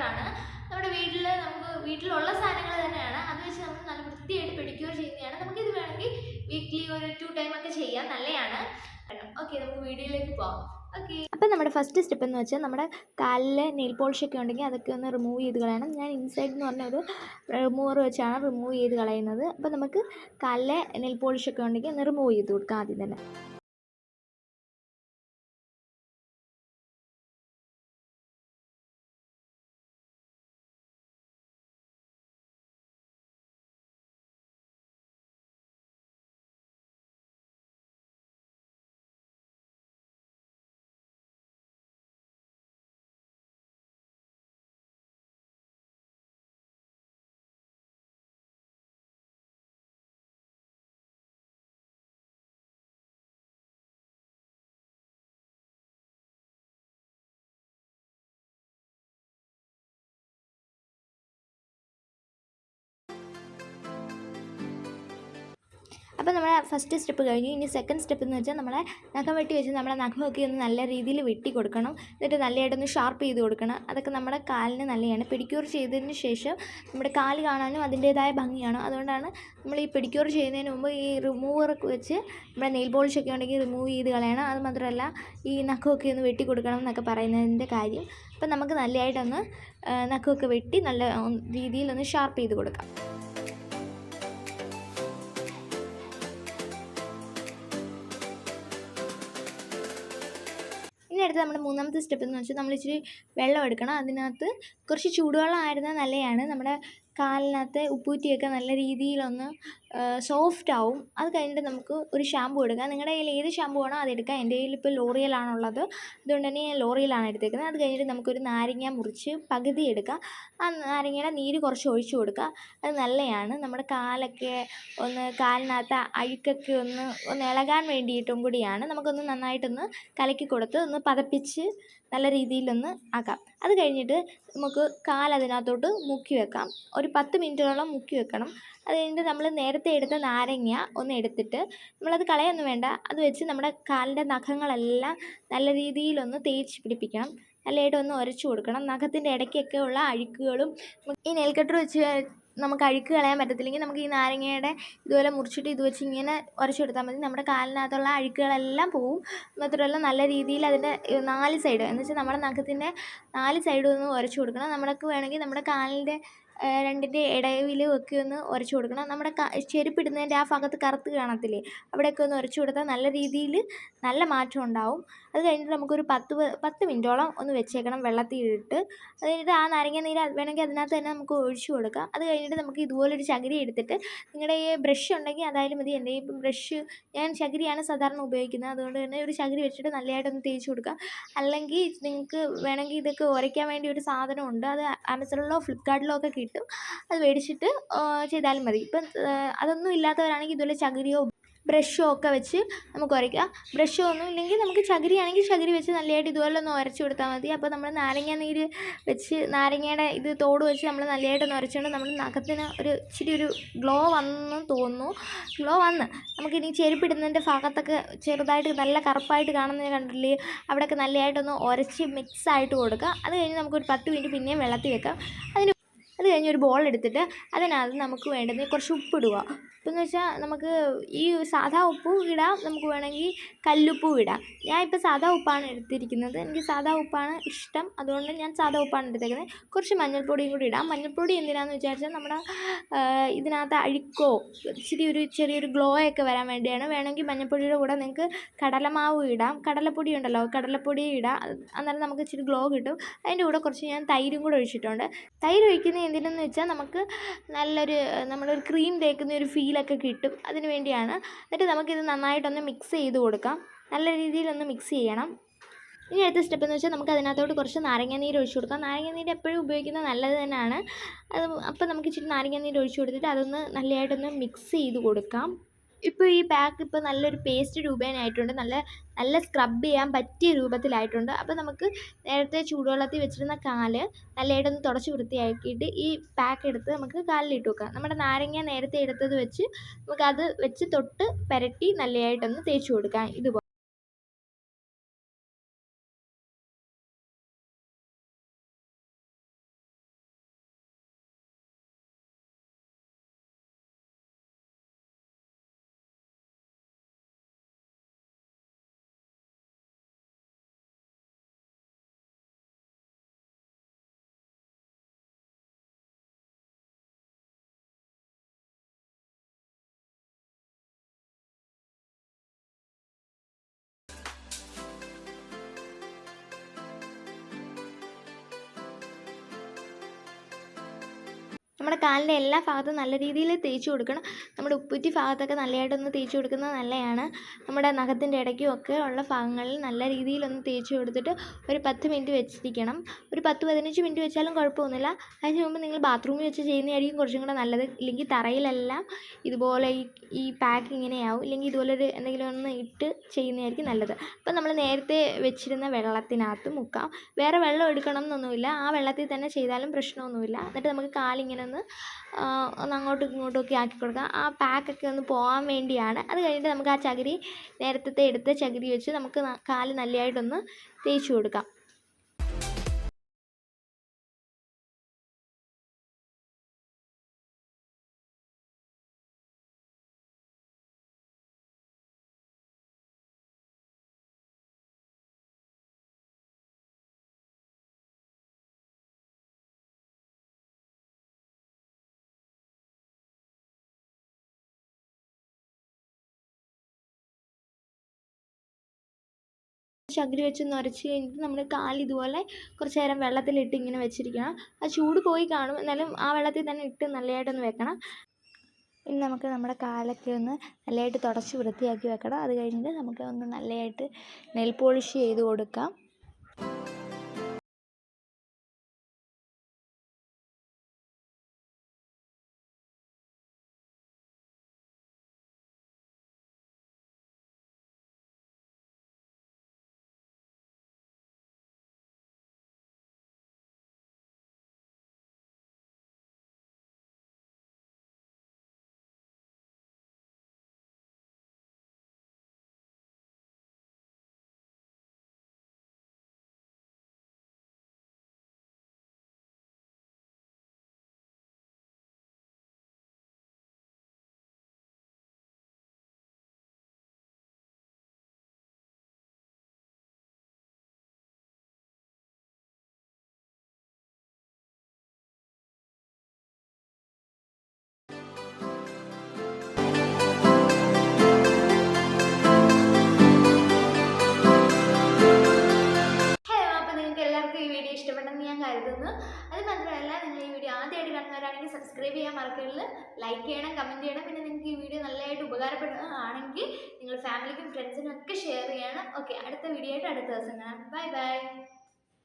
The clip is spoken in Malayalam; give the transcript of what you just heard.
ആണ്. നമ്മുടെ വീട്ടിലുള്ള സാധനങ്ങൾ തന്നെയാണ്. അത് വെച്ച് നമുക്ക് നല്ല വൃത്തിയായിട്ട് പെഡിക്യൂർ ചെയ്യുന്നതാണ്. നമുക്കിത് വേണമെങ്കിൽ വീക്ക്ലി ഒരു 2 ടൈം ഒക്കെ ചെയ്യാം, നല്ലതാണ്. ഓക്കെ, നമുക്ക് വീഡിയോയിലേക്ക് പോകാം. ഓക്കെ, അപ്പം നമ്മുടെ ഫസ്റ്റ് സ്റ്റെപ്പ് എന്ന് വെച്ചാൽ നമ്മുടെ കാലിൽ നെയിൽ പോളിഷ് ഒക്കെ ഉണ്ടെങ്കിൽ അതൊക്കെ ഒന്ന് റിമൂവ് ചെയ്ത് കളയണം. ഞാൻ ഇൻസൈഡ് എന്ന് പറഞ്ഞ ഒരു റിമൂവർ വെച്ചാണ് റിമൂവ് ചെയ്ത് കളയുന്നത്. അപ്പം നമുക്ക് കാലിലെ നെയിൽ പോളിഷ് ഒക്കെ ഉണ്ടെങ്കിൽ ഒന്ന് റിമൂവ് ചെയ്ത് കൊടുക്കാം ആദ്യം തന്നെ. അപ്പോൾ നമ്മുടെ ഫസ്റ്റ് സ്റ്റെപ്പ് കഴിഞ്ഞു. ഇനി സെക്കൻഡ് സ്റ്റെപ്പ് എന്ന് വെച്ചാൽ നമ്മളെ നഖം വെട്ടി വെച്ച് നമ്മുടെ നഖമൊക്കെ ഒന്ന് നല്ല രീതിയിൽ വെട്ടി കൊടുക്കണം. എന്നിട്ട് നല്ലതായിട്ടൊന്ന് ഷാർപ്പ് ചെയ്ത് കൊടുക്കണം. അതൊക്കെ നമ്മുടെ കാലിന് നല്ലതാണ്. പെഡിക്യൂർ ചെയ്തതിന് ശേഷം നമ്മുടെ കാല് കാണാനും അതിൻ്റേതായ ഭംഗിയാണ്. അതുകൊണ്ടാണ് നമ്മൾ ഈ പെഡിക്യൂർ ചെയ്യുന്നതിന് മുമ്പ് ഈ റിമൂവറൊക്കെ വെച്ച് നമ്മുടെ നെയിൽ പോളിഷൊക്കെ ഉണ്ടെങ്കിൽ റിമൂവ് ചെയ്ത് കളയണം. അത് മാത്രമല്ല ഈ നഖമൊക്കെ ഒന്ന് വെട്ടി കൊടുക്കണം എന്നൊക്കെ പറയുന്നതിൻ്റെ കാര്യം. അപ്പം നമുക്ക് നല്ലതായിട്ടൊന്ന് നഖമൊക്കെ വെട്ടി നല്ല രീതിയിലൊന്ന് ഷാർപ്പ് ചെയ്ത് കൊടുക്കാം. ഇനി അടുത്ത് നമ്മുടെ മൂന്നാമത്തെ സ്റ്റെപ്പ് എന്ന് വെച്ചാൽ നമ്മൾ ഇച്ചിരി വെള്ളം എടുക്കണം. അതിനകത്ത് കുറച്ച് ചൂടുവെള്ളം ആയിരുന്നാൽ നല്ലതാണ്. നമ്മുടെ കാലിനകത്ത് ഉപ്പൂറ്റിയൊക്കെ നല്ല രീതിയിലൊന്ന് സോഫ്റ്റ് ആവും. അത് കഴിഞ്ഞിട്ട് നമുക്ക് ഒരു ഷാമ്പു എടുക്കാം. നിങ്ങളുടെ കയ്യിൽ ഏത് ഷാമ്പു ആണോ അതെടുക്കാം. എൻ്റെ കയ്യിൽ ഇപ്പോൾ ലോറിയലാണുള്ളത്, അതുകൊണ്ട് തന്നെ ഞാൻ ലോറിയലാണ് എടുത്തേക്കുന്നത്. അത് കഴിഞ്ഞിട്ട് നമുക്കൊരു നാരങ്ങ മുറിച്ച് പകുതി എടുക്കാം. ആ നാരങ്ങയുടെ നീര് കുറച്ച് ഒഴിച്ചു കൊടുക്കുക. അത് നല്ലതാണ്. നമ്മുടെ കാലൊക്കെ കാലിനകത്ത് അഴുക്കൊക്കെ ഒന്ന് ഇളകാൻ വേണ്ടിയിട്ടും കൂടിയാണ്. നമുക്കൊന്ന് നന്നായിട്ടൊന്ന് കലക്കി കൊടുത്ത് ഒന്ന് പതപ്പിച്ച് നല്ല രീതിയിലൊന്ന് ആക്കാം. അത് കഴിഞ്ഞിട്ട് നമുക്ക് കാലതിനകത്തോട്ട് മുക്കി വെക്കാം. ഒരു 10 മിനിറ്റോളം മുക്കി വെക്കണം. അത് കഴിഞ്ഞിട്ട് നമ്മൾ നേരത്തെ എടുത്ത നാരങ്ങ ഒന്ന് എടുത്തിട്ട് നമ്മളത് കളയൊന്നും വേണ്ട. അത് വെച്ച് നമ്മുടെ കാലിൻ്റെ നഖങ്ങളെല്ലാം നല്ല രീതിയിലൊന്ന് തേച്ച് പിടിപ്പിക്കണം. നല്ലതായിട്ടൊന്ന് ഉരച്ചു കൊടുക്കണം. നഖത്തിൻ്റെ ഇടയ്ക്കൊക്കെ ഉള്ള അഴുക്കുകളും ഈ നെയിൽ കട്ടർ വെച്ച് നമുക്ക് അഴുക്ക് കളയാൻ പറ്റത്തില്ലെങ്കിൽ നമുക്ക് ഈ നാരങ്ങയുടെ ഇതുപോലെ മുറിച്ചിട്ട് ഇത് വെച്ച് ഇങ്ങനെ ഉരച്ചു കൊടുത്താൽ മതി. നമ്മുടെ കാലിനകത്തുള്ള അഴുക്കുകളെല്ലാം പോവും. മാത്രമല്ല നല്ല രീതിയിൽ അതിൻ്റെ 4 സൈഡ് എന്ന് വെച്ചാൽ നമ്മുടെ നഖത്തിൻ്റെ 4 സൈഡും ഒന്ന് ഉരച്ചു കൊടുക്കണം. നമ്മൾക്ക് വേണമെങ്കിൽ നമ്മുടെ കാലിൻ്റെ രണ്ടിൻ്റെ ഇടയിലും ഒക്കെ ഒന്ന് ഉരച്ചു കൊടുക്കണം. നമ്മുടെ ചെരുപ്പിടുന്നതിൻ്റെ ആ ഭാഗത്ത് കറുത്ത് കാണത്തില്ലേ, അവിടെയൊക്കെ ഒന്ന് ഉരച്ചു കൊടുത്താൽ നല്ല രീതിയിൽ നല്ല മാറ്റം ഉണ്ടാവും. അത് കഴിഞ്ഞിട്ട് നമുക്കൊരു 10 മിനിറ്റോളം ഒന്ന് വെച്ചേക്കണം വെള്ളത്തിൽ ഇട്ട്. അത് കഴിഞ്ഞിട്ട് ആ നാരങ്ങ നീര് വേണമെങ്കിൽ അതിനകത്ത് തന്നെ നമുക്ക് ഒഴിച്ചു കൊടുക്കാം. അത് കഴിഞ്ഞിട്ട് നമുക്ക് ഇതുപോലൊരു ചകിരി എടുത്തിട്ട് നിങ്ങളുടെ ഈ ബ്രഷ് ഉണ്ടെങ്കിൽ അതായാലും മതി. എൻ്റെ ഇപ്പം ബ്രഷ് ഞാൻ ചകിരിയാണ് സാധാരണ ഉപയോഗിക്കുന്നത്. അതുകൊണ്ട് തന്നെ ഒരു ചകിരി വെച്ചിട്ട് നല്ലതായിട്ടൊന്ന് തേച്ച് കൊടുക്കുക. അല്ലെങ്കിൽ നിങ്ങൾക്ക് വേണമെങ്കിൽ ഇതൊക്കെ ഉരയ്ക്കാൻ വേണ്ടി ഒരു സാധനമുണ്ട്. അത് ആമസോണിലോ ഫ്ലിപ്കാർട്ടിലോ ഒക്കെ കിട്ടും. അത് മേടിച്ചിട്ട് ചെയ്താലും മതി. ഇപ്പം അതൊന്നും ഇല്ലാത്തവരാണെങ്കിൽ ഇതുപോലെ ചകിരിയോ ബ്രഷോ ഒക്കെ വെച്ച് നമുക്ക് ഉരയ്ക്കാം. ബ്രഷോ ഒന്നും ഇല്ലെങ്കിൽ നമുക്ക് ചകിരിയാണെങ്കിൽ ചകിരി വെച്ച് നല്ലതായിട്ട് ഇതുപോലെ ഒന്ന് ഉരച്ച് കൊടുത്താൽ മതി. അപ്പോൾ നമ്മൾ നാരങ്ങ നീര് വെച്ച് നാരങ്ങയുടെ ഇത് തോട് വെച്ച് നമ്മൾ നല്ലതായിട്ടൊന്ന് ഉരച്ചുകൊണ്ട് നമ്മുടെ നഖത്തിന് ഇച്ചിരി ഒരു ഗ്ലോ വന്നെന്ന് തോന്നുന്നു. ഗ്ലോ വന്ന് നമുക്കിനി ചെരുപ്പിടുന്നതിൻ്റെ ഭാഗത്തൊക്കെ ചെറുതായിട്ട് നല്ല കറുപ്പായിട്ട് കാണുന്നതിന് കണ്ടില്ലേ, അവിടെയൊക്കെ നല്ലതായിട്ടൊന്ന് ഉരച്ച് മിക്സായിട്ട് കൊടുക്കുക. അത് കഴിഞ്ഞ് നമുക്കൊരു 10 മിനിറ്റ് പിന്നെയും വെള്ളത്തിൽ വെക്കാം. അത് കഴിഞ്ഞ് ഒരു ബോൾ എടുത്തിട്ട് അതിനകത്ത് നമുക്ക് വേണ്ടുന്നത് കുറച്ച് ഉപ്പിടുക. ഉപ്പെന്ന് വെച്ചാൽ നമുക്ക് ഈ സാധാ ഉപ്പും ഇടാം, നമുക്ക് വേണമെങ്കിൽ കല്ലുപ്പും ഇടാം. ഞാൻ ഇപ്പോൾ സാധാ ഉപ്പാണ് എടുത്തിരിക്കുന്നത്. എനിക്ക് സാധാ ഉപ്പാണ് ഇഷ്ടം, അതുകൊണ്ട് ഞാൻ സാധാ ഉപ്പാണ് എടുത്തേക്കുന്നത്. കുറച്ച് മഞ്ഞൾപ്പൊടിയും കൂടി ഇടാം. മഞ്ഞൾപ്പൊടി എന്തിനാണെന്ന് വിചാരിച്ചാൽ നമ്മുടെ ഇതിനകത്ത് അഴുക്കോ ചെറിയൊരു ഗ്ലോ ഒക്കെ വരാൻ വേണ്ടിയാണ്. വേണമെങ്കിൽ മഞ്ഞൾപ്പൊടിയുടെ കൂടെ നിങ്ങൾക്ക് കടലമാവ് ഇടാം. കടലപ്പൊടി ഉണ്ടല്ലോ, കടലപ്പൊടി ഇടാം. അന്നേരം നമുക്ക് ഇച്ചിരി ഗ്ലോ കിട്ടും. അതിൻ്റെ കൂടെ കുറച്ച് ഞാൻ തൈരും കൂടെ ഒഴിച്ചിട്ടുണ്ട്. തൈര് ഒഴിക്കുന്നത് എന്തിനെന്ന് വെച്ചാൽ നമുക്ക് നമ്മളൊരു ക്രീം തേക്കുന്ന ഒരു ഫീലൊക്കെ കിട്ടും, അതിന് വേണ്ടിയാണ്. എന്നിട്ട് നമുക്കിത് നന്നായിട്ടൊന്ന് മിക്സ് ചെയ്ത് കൊടുക്കാം. നല്ല രീതിയിലൊന്ന് മിക്സ് ചെയ്യണം. ഇനി അടുത്ത സ്റ്റെപ്പ് എന്ന് വെച്ചാൽ നമുക്ക് അതിനകത്തോട്ട് കുറച്ച് നാരങ്ങാനീര് ഒഴിച്ചു കൊടുക്കാം. നാരങ്ങാനീര് എപ്പോഴും ഉപയോഗിക്കുന്നത് നല്ലത് തന്നെയാണ്. അപ്പോൾ നമുക്ക് ഇച്ചിരി നാരങ്ങാനീര് ഒഴിച്ചു കൊടുത്തിട്ട് അതൊന്ന് നല്ലതായിട്ടൊന്ന് മിക്സ് ചെയ്ത് കൊടുക്കാം. ഇപ്പോൾ ഈ പാക്ക് ഇപ്പോൾ നല്ലൊരു പേസ്റ്റ് രൂപേണയായിട്ടുണ്ട്. നല്ല സ്ക്രബ് ചെയ്യാൻ പറ്റിയ രൂപത്തിലായിട്ടുണ്ട്. അപ്പോൾ നമുക്ക് നേരത്തെ ചൂടുവെള്ളത്തിൽ വെച്ചിരുന്ന കാല് നല്ലതായിട്ടൊന്ന് തുടച്ച് വൃത്തിയാക്കിയിട്ട് ഈ പാക്ക് എടുത്ത് നമുക്ക് കാലിലിട്ട് വെക്കാം. നമ്മുടെ നാരങ്ങ നേരത്തെ എടുത്തത് വെച്ച് നമുക്കത് വെച്ച് തൊട്ട് പുരട്ടി നല്ലതായിട്ടൊന്ന് തേച്ച് കൊടുക്കാം. ഇതുപോലെ നമ്മുടെ കാലിൻ്റെ എല്ലാ ഭാഗത്തും നല്ല രീതിയിൽ തേച്ച് കൊടുക്കണം. നമ്മുടെ ഉപ്പൂറ്റി ഭാഗത്തൊക്കെ നല്ലതായിട്ടൊന്ന് തേച്ച് കൊടുക്കുന്നത് നല്ലതാണ്. നമ്മുടെ നഖത്തിൻ്റെ ഇടയ്ക്കും ഒക്കെ ഉള്ള ഭാഗങ്ങളിൽ നല്ല രീതിയിലൊന്ന് തേച്ച് കൊടുത്തിട്ട് ഒരു 10 മിനിറ്റ് വെച്ചിരിക്കണം. ഒരു 10-15 മിനിറ്റ് വെച്ചാലും കുഴപ്പമൊന്നുമില്ല. അതിന് മുമ്പ് നിങ്ങൾ ബാത്റൂമിൽ വെച്ച് ചെയ്യുന്നതായിരിക്കും കുറച്ചും കൂടെ നല്ലത്. ഇല്ലെങ്കിൽ തറയിലെല്ലാം ഇതുപോലെ ഈ പാക്ക് ഇങ്ങനെയാവും. ഇല്ലെങ്കിൽ ഇതുപോലെ എന്തെങ്കിലും ഒന്ന് ഇട്ട് ചെയ്യുന്നതായിരിക്കും നല്ലത്. അപ്പം നമ്മൾ നേരത്തെ വെച്ചിരുന്ന വെള്ളത്തിനകത്ത് മുക്കാം. വേറെ വെള്ളം എടുക്കണം എന്നൊന്നുമില്ല. ആ വെള്ളത്തിൽ തന്നെ ചെയ്താലും പ്രശ്നമൊന്നുമില്ല. എന്നിട്ട് നമുക്ക് കാലിങ്ങനെ ഒന്ന് അങ്ങോട്ടും ഇങ്ങോട്ടും ഒക്കെ ആക്കി കൊടുക്കാം. ആ പാക്കൊക്കെ ഒന്ന് പോകാൻ വേണ്ടിയാണ്. അത് കഴിഞ്ഞിട്ട് നമുക്ക് ആ ചകിരി നേരത്തെ എടുത്ത ചകിരി വെച്ച് നമുക്ക് കാല് നല്ലതായിട്ടൊന്ന് തേച്ച് കൊടുക്കാം. ചകിരി വെച്ച് നൊരച്ച് കഴിഞ്ഞിട്ട് നമ്മൾ കാല് ഇതുപോലെ കുറച്ച് നേരം വെള്ളത്തിലിട്ട് ഇങ്ങനെ വെച്ചിരിക്കണം. ആ ചൂട് പോയി കാണും, എന്നാലും ആ വെള്ളത്തിൽ തന്നെ ഇട്ട് നല്ലതായിട്ടൊന്ന് വെക്കണം. ഇനി നമുക്ക് നമ്മുടെ കാലൊക്കെ ഒന്ന് നല്ലതായിട്ട് തുടച്ച് വൃത്തിയാക്കി വെക്കണം. അത് കഴിഞ്ഞിട്ട് നമുക്ക് ഒന്ന് നല്ലതായിട്ട് നെയിൽ പോളിഷ് ചെയ്ത് കൊടുക്കാം. ഇഷ്ടപ്പെട്ടെന്ന് ഞാൻ കരുതുന്നു. അത് മാത്രമല്ല, നിങ്ങൾ ഈ വീഡിയോ ആദ്യമായിട്ട് കാണുന്നവരാണെങ്കിൽ സബ്സ്ക്രൈബ് ചെയ്യാൻ മറക്കരുത്. ലൈക്ക് ചെയ്യണം, കമൻറ്റ് ചെയ്യണം. പിന്നെ നിങ്ങൾക്ക് ഈ വീഡിയോ നല്ലതായിട്ട് ഉപകാരപ്പെടുന്നതാണെങ്കിൽ നിങ്ങൾ ഫാമിലിക്കും ഫ്രണ്ട്സിനും ഒക്കെ ഷെയർ ചെയ്യണം. ഓക്കെ, അടുത്ത വീഡിയോ ആയിട്ട് അടുത്ത ദിവസം കാണാം. Bye bye.